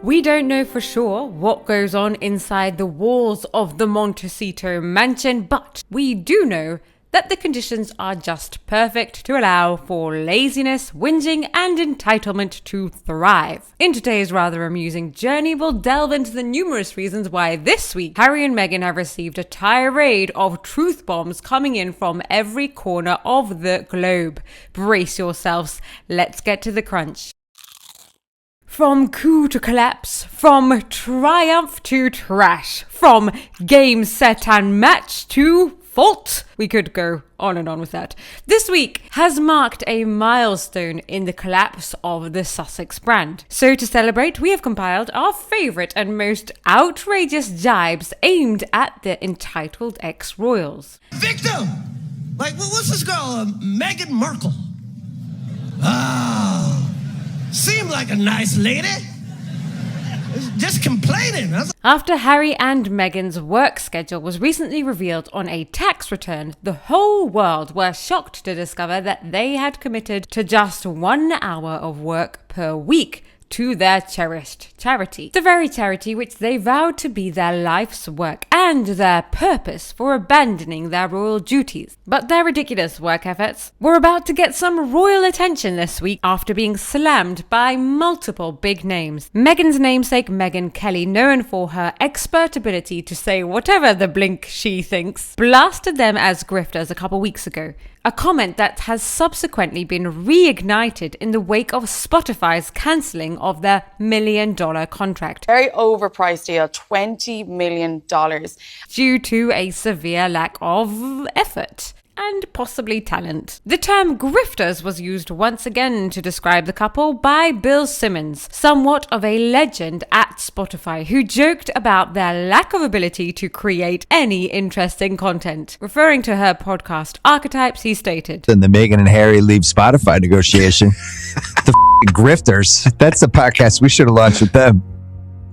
We don't know for sure what goes on inside the walls of the Montecito mansion, but we do know that the conditions are just perfect to allow for laziness, whinging, and entitlement to thrive. In today's rather amusing journey, we'll delve into the numerous reasons why this week Harry and Meghan have received a tirade of truth bombs coming in from every corner of the globe. Brace yourselves, let's get to the crunch. From coup to collapse, from triumph to trash, from game, set and match to fault. We could go on and on with that. This week has marked a milestone in the collapse of the Sussex brand. So to celebrate, we have compiled our favourite and most outrageous jibes aimed at the entitled ex-royals. Victim! Like, what's this girl, Meghan Markle? Seemed like a nice lady. Just complaining. After Harry and Meghan's work schedule was recently revealed on a tax return, the whole world were shocked to discover that they had committed to just 1 hour of work per week to their cherished charity. The very charity which they vowed to be their life's work and their purpose for abandoning their royal duties. But their ridiculous work efforts were about to get some royal attention this week after being slammed by multiple big names. Meghan's namesake Megyn Kelly, known for her expert ability to say whatever the blink she thinks, blasted them as grifters a couple weeks ago. A comment that has subsequently been reignited in the wake of Spotify's cancelling of their $1 million contract. Very overpriced deal, $20 million. Due to a severe lack of effort and possibly talent. The term grifters was used once again to describe the couple by Bill Simmons, somewhat of a legend at Spotify, who joked about their lack of ability to create any interesting content. Referring to her podcast Archetypes, he stated, "And the Meghan and Harry leave Spotify negotiation. The grifters. That's the podcast we should have launched with them.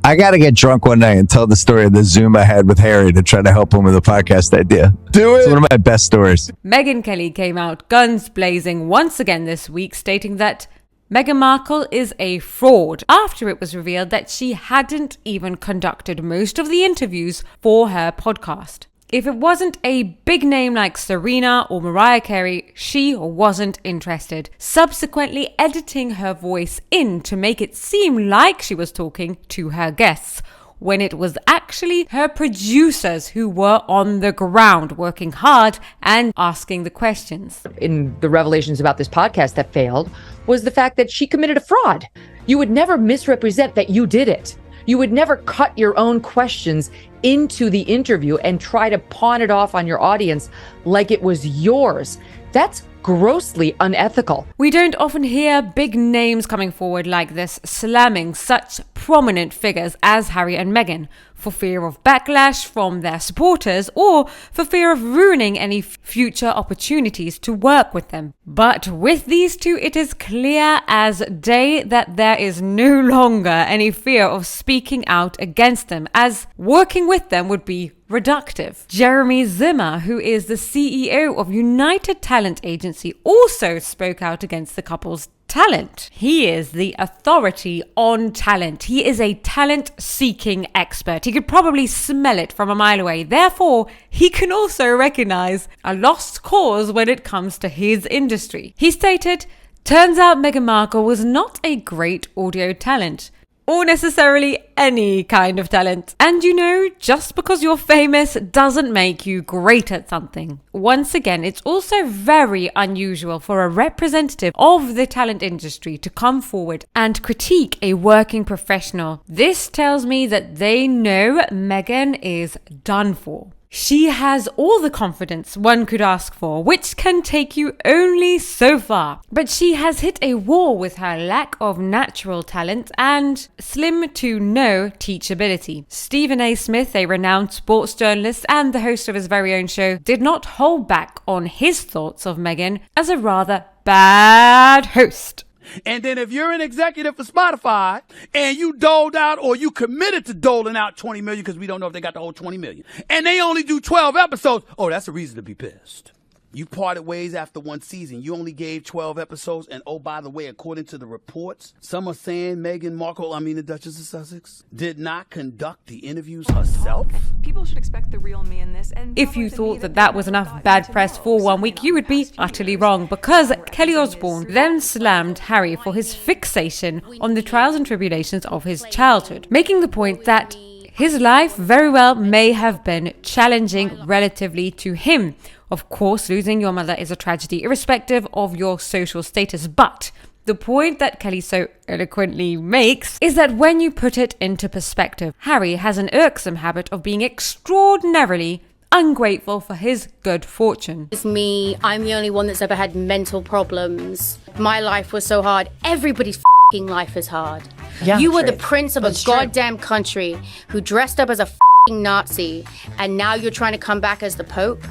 I got to get drunk one night and tell the story of the Zoom I had with Harry to try to help him with a podcast idea. Do it. It's one of my best stories." Megyn Kelly came out guns blazing once again this week, stating that Meghan Markle is a fraud after it was revealed that she hadn't even conducted most of the interviews for her podcast. If it wasn't a big name like Serena or Mariah Carey, she wasn't interested, subsequently editing her voice in to make it seem like she was talking to her guests, when it was actually her producers who were on the ground working hard and asking the questions. In the revelations about this podcast that failed was the fact that she committed a fraud. You would never misrepresent that you did it. You would never cut your own questions into the interview and try to pawn it off on your audience like it was yours. That's grossly unethical. We don't often hear big names coming forward like this, slamming such prominent figures as Harry and Meghan, for fear of backlash from their supporters or for fear of ruining any future opportunities to work with them. But with these two, it is clear as day that there is no longer any fear of speaking out against them, as working with them would be reductive. Jeremy Zimmer, who is the CEO of United Talent Agency, also spoke out against the couple's talent. He is the authority on talent. He is a talent-seeking expert. He could probably smell it from a mile away. Therefore, he can also recognize a lost cause when it comes to his industry. He stated, "Turns out Meghan Markle was not a great audio talent, or necessarily any kind of talent. And you know, just because you're famous doesn't make you great at something." Once again, it's also very unusual for a representative of the talent industry to come forward and critique a working professional. This tells me that they know Meghan is done for. She has all the confidence one could ask for, which can take you only so far. But she has hit a wall with her lack of natural talent and slim to no teachability. Stephen A. Smith, a renowned sports journalist and the host of his very own show, did not hold back on his thoughts of Meghan as a rather bad host. And then if you're an executive for Spotify and you doled out or you committed to doling out 20 million, because we don't know if they got the whole 20 million, and they only do 12 episodes, oh, that's a reason to be pissed. You parted ways after one season. You only gave 12 episodes. And oh, by the way, according to the reports, some are saying Meghan Markle, the Duchess of Sussex, did not conduct the interviews herself. People should expect the real me in this. And If you thought that was enough bad press for 1 week, you would be utterly wrong, because Kelly Osbourne then slammed Harry for his fixation on the trials and tribulations of his childhood, making the point that his life very well may have been challenging relatively to him. Of course, losing your mother is a tragedy, irrespective of your social status. But the point that Kelly so eloquently makes is that when you put it into perspective, Harry has an irksome habit of being extraordinarily ungrateful for his good fortune. It's me. I'm the only one that's ever had mental problems. My life was so hard. Everybody's f***ing life is hard. Yeah, you were true. the prince of a goddamn country who dressed up as a f***ing Nazi, and now you're trying to come back as the Pope?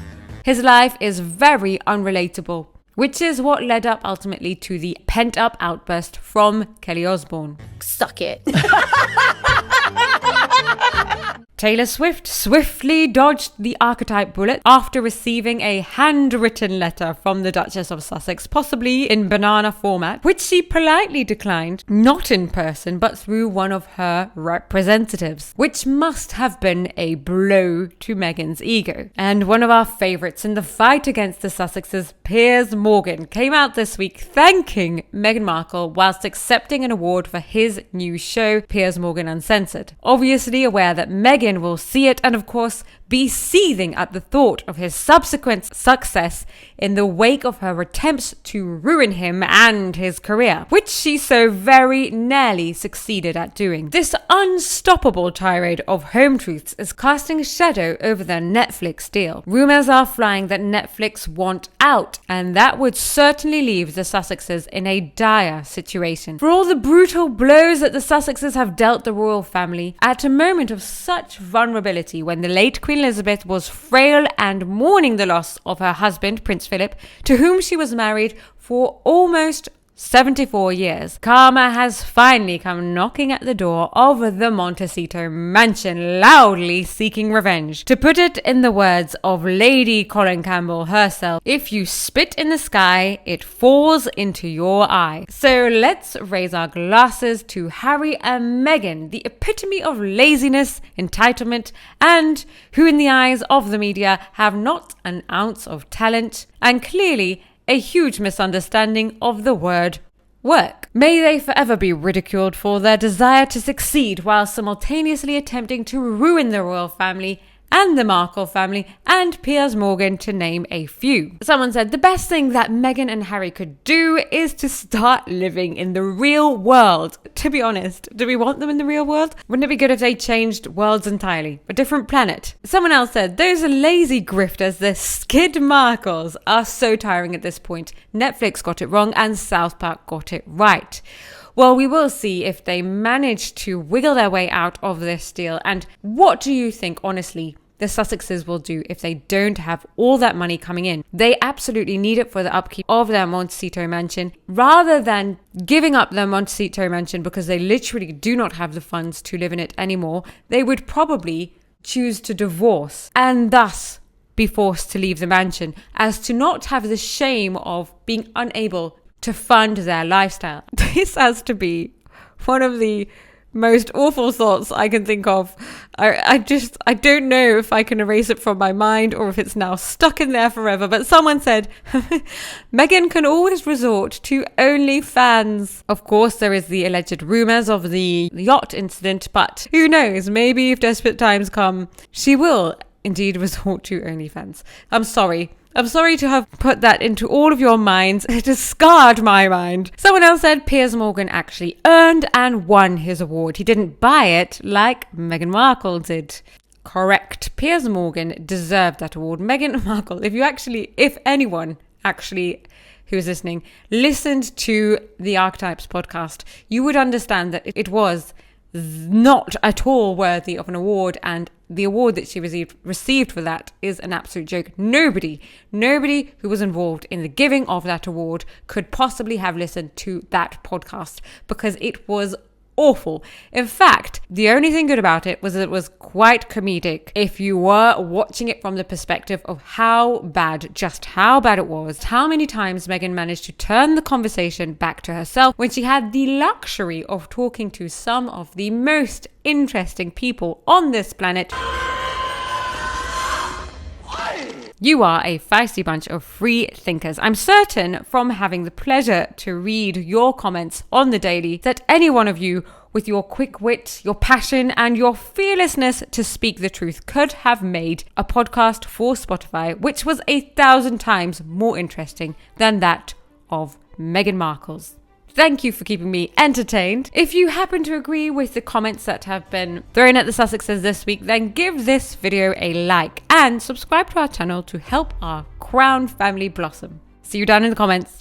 His life is very unrelatable, which is what led up ultimately to the pent-up outburst from Kelly Osbourne. Suck it. Taylor Swift swiftly dodged the archetype bullet after receiving a handwritten letter from the Duchess of Sussex, possibly in banana format, which she politely declined, not in person, but through one of her representatives, which must have been a blow to Meghan's ego. And one of our favourites in the fight against the Sussexes, Piers Morgan, came out this week thanking Meghan Markle whilst accepting an award for his new show, Piers Morgan Uncensored. Obviously aware that Meghan will see it and of course be seething at the thought of his subsequent success in the wake of her attempts to ruin him and his career, which she so very nearly succeeded at doing. This unstoppable tirade of home truths is casting a shadow over the Netflix deal. Rumours are flying that Netflix want out, and that would certainly leave the Sussexes in a dire situation. For all the brutal blows that the Sussexes have dealt the royal family, at a moment of such vulnerability when the late Queen Elizabeth was frail and mourning the loss of her husband, Prince Philip, to whom she was married for almost 74 years. Karma has finally come knocking at the door of the Montecito mansion, loudly seeking revenge. To put it in the words of Lady Colin Campbell herself, if you spit in the sky, it falls into your eye. So let's raise our glasses to Harry and Meghan, the epitome of laziness, entitlement, and who in the eyes of the media have not an ounce of talent, and clearly a huge misunderstanding of the word work. May they forever be ridiculed for their desire to succeed while simultaneously attempting to ruin the royal family and the Markle family and Piers Morgan, to name a few. Someone said the best thing that Meghan and Harry could do is to start living in the real world. To be honest, do we want them in the real world? Wouldn't it be good if they changed worlds entirely? A different planet? Someone else said, those lazy grifters, the skid Markles, are so tiring at this point. Netflix got it wrong and South Park got it right. Well, we will see if they manage to wiggle their way out of this deal. And what do you think, honestly, the Sussexes will do if they don't have all that money coming in? They absolutely need it for the upkeep of their Montecito mansion. Rather than giving up their Montecito mansion because they literally do not have the funds to live in it anymore, they would probably choose to divorce and thus be forced to leave the mansion, as to not have the shame of being unable to fund their lifestyle. This has to be one of the most awful thoughts I can think of. I don't know if I can erase it from my mind or if it's now stuck in there forever. But someone said, Meghan can always resort to OnlyFans. Of course, there is the alleged rumours of the yacht incident, but who knows? Maybe if desperate times come, she will indeed resort to OnlyFans. I'm sorry to have put that into all of your minds. It has scarred my mind. Someone else said Piers Morgan actually earned and won his award. He didn't buy it like Meghan Markle did. Correct. Piers Morgan deserved that award. Meghan Markle, if anyone actually who is listening listened to the Archetypes podcast, you would understand that it was not at all worthy of an award, and the award that she received for that is an absolute joke. Nobody who was involved in the giving of that award could possibly have listened to that podcast, because it was awful. In fact, the only thing good about it was that it was quite comedic if you were watching it from the perspective of how bad it was, how many times Meghan managed to turn the conversation back to herself when she had the luxury of talking to some of the most interesting people on this planet. You are a feisty bunch of free thinkers. I'm certain from having the pleasure to read your comments on the daily that any one of you with your quick wit, your passion, and your fearlessness to speak the truth could have made a podcast for Spotify, which was 1,000 times more interesting than that of Meghan Markle's. Thank you for keeping me entertained. If you happen to agree with the comments that have been thrown at the Sussexes this week, then give this video a like and subscribe to our channel to help our crown family blossom. See you down in the comments.